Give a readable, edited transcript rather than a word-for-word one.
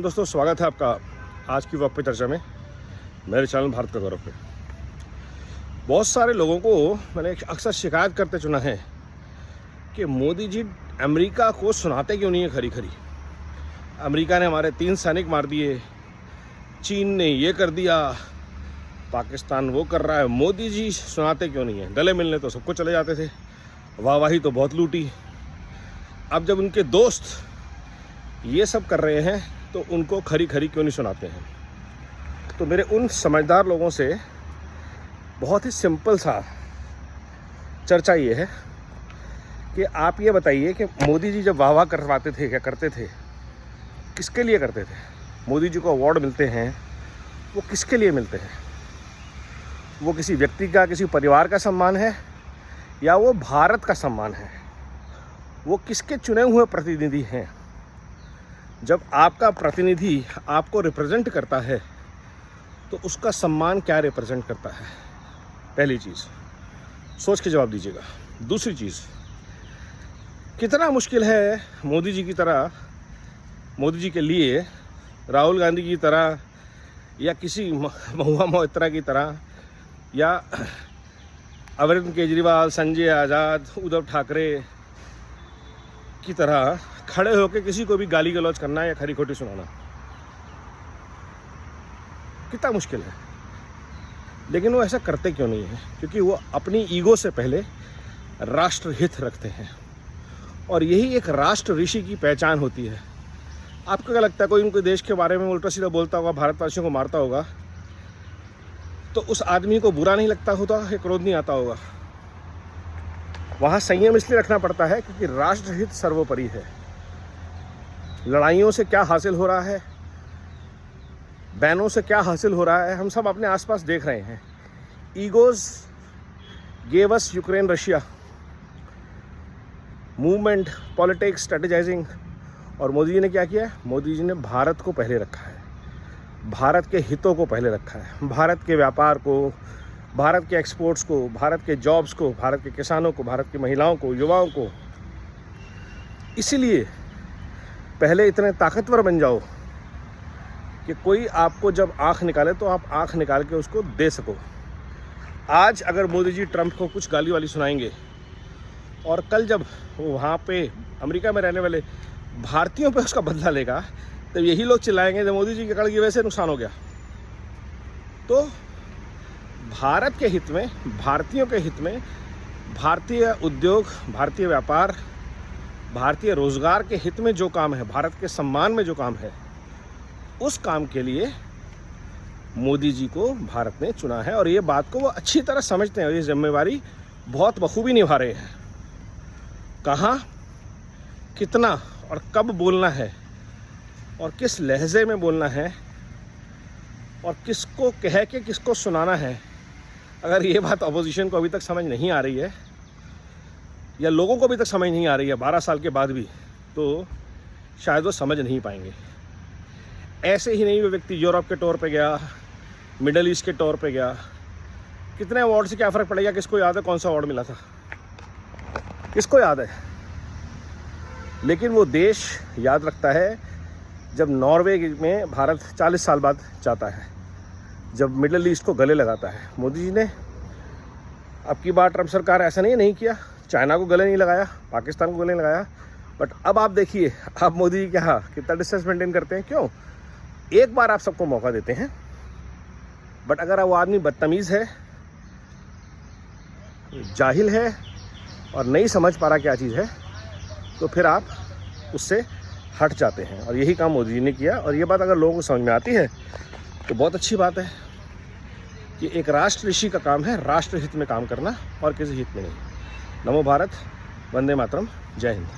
दोस्तों, स्वागत है आपका आज की वक्त पे चर्चा में मेरे चैनल भारत का गौरव पे। बहुत सारे लोगों को मैंने अक्सर शिकायत करते सुना है कि मोदी जी अमेरिका को सुनाते क्यों नहीं है खरी खरी। अमेरिका ने हमारे 3 सैनिक मार दिए, चीन ने ये कर दिया, पाकिस्तान वो कर रहा है, मोदी जी सुनाते क्यों नहीं है। गले मिलने तो सबको चले जाते थे, वाहवाही तो बहुत लूटी। अब जब उनके दोस्त ये सब कर रहे हैं तो उनको खरी खरी क्यों नहीं सुनाते हैं। तो मेरे उन समझदार लोगों से बहुत ही सिंपल सा चर्चा ये है कि आप ये बताइए कि मोदी जी जब वाह करवाते थे, क्या करते थे, किसके लिए करते थे। मोदी जी को अवार्ड मिलते हैं, वो किसके लिए मिलते हैं। वो किसी व्यक्ति का, किसी परिवार का सम्मान है या वो भारत का सम्मान है। वो किसके चुने हुए प्रतिनिधि हैं। जब आपका प्रतिनिधि आपको रिप्रेजेंट करता है तो उसका सम्मान क्या रिप्रेजेंट करता है। पहली चीज़ सोच के जवाब दीजिएगा। दूसरी चीज़, कितना मुश्किल है मोदी जी की तरह, मोदी जी के लिए राहुल गांधी की तरह या किसी महुआ मोइत्रा की तरह या अरविंद केजरीवाल, संजय आज़ाद, उद्धव ठाकरे की तरह खड़े होकर किसी को भी गाली गलौज करना या खरी खोटी सुनाना। कितना मुश्किल है। लेकिन वो ऐसा करते क्यों नहीं है? क्योंकि वो अपनी ईगो से पहले राष्ट्रहित रखते हैं और यही एक राष्ट्र ऋषि की पहचान होती है। आपको क्या लगता है, कोई उनके देश के बारे में उल्टा सीधा बोलता होगा, भारतवासियों को मारता होगा, तो उस आदमी को बुरा नहीं लगता होता, क्रोध नहीं आता होगा। वहाँ संयम इसलिए रखना पड़ता है क्योंकि राष्ट्रहित सर्वोपरि है। लड़ाइयों से क्या हासिल हो रहा है, बैनों से क्या हासिल हो रहा है, हम सब अपने आसपास देख रहे हैं। Egos gave us Ukraine Russia, movement, politics, strategising. और मोदी जी ने क्या किया है? मोदी जी ने भारत को पहले रखा है, भारत के हितों को पहले रखा है, भारत के व्यापार को, भारत के एक्सपोर्ट्स को, भारत के जॉब्स को, भारत के किसानों को, भारत की महिलाओं को, युवाओं को। इसीलिए पहले इतने ताकतवर बन जाओ कि कोई आपको जब आंख निकाले तो आप आंख निकाल के उसको दे सको। आज अगर मोदी जी ट्रंप को कुछ गाली वाली सुनाएंगे और कल जब वो वहाँ पे अमेरिका में रहने वाले भारतीयों पे उसका बदला लेगा तो यही लोग चिल्लाएंगे जब मोदी जी की कड़ की वजह से नुकसान हो गया। तो भारत के हित में, भारतीयों के हित में, भारतीय उद्योग, भारतीय व्यापार, भारतीय रोजगार के हित में जो काम है, भारत के सम्मान में जो काम है, उस काम के लिए मोदी जी को भारत ने चुना है। और ये बात को वो अच्छी तरह समझते हैं और ये जिम्मेवारी बहुत बखूबी निभा रहे हैं। कहाँ, कितना और कब बोलना है और किस लहजे में बोलना है और किसको कह के किसको सुनाना है, अगर ये बात अपोजिशन को अभी तक समझ नहीं आ रही है या लोगों को अभी तक समझ नहीं आ रही है 12 साल के बाद भी, तो शायद वो समझ नहीं पाएंगे। ऐसे ही नहीं वो व्यक्ति यूरोप के टूर पे गया, मिडल ईस्ट के टूर पे गया, कितने अवार्ड से क्या फ़र्क पड़ेगा। किसको याद है कौन सा अवार्ड मिला था, किसको याद है। लेकिन वो देश याद रखता है जब नॉर्वे में भारत 40 साल बाद जाता है, जब मिडल ईस्ट को गले लगाता है। मोदी जी ने अब की बार ट्रंप सरकार ऐसा नहीं किया, चाइना को गले नहीं लगाया, पाकिस्तान को गले नहीं लगाया। बट अब आप देखिए, अब मोदी जी क्या कितना डिस्टेंस मेंटेन करते हैं। क्यों? एक बार आप सबको मौका देते हैं, बट अगर वो आदमी बदतमीज़ है, जाहिल है और नहीं समझ पा रहा क्या चीज़ है, तो फिर आप उससे हट जाते हैं। और यही काम मोदी जी ने किया। और ये बात अगर लोगों को समझ में आती है तो बहुत अच्छी बात है कि एक राष्ट्र ऋषि का काम है राष्ट्र हित में काम करना और किसी हित में नहीं। नमो भारत, वंदे मातरम, जय हिंद।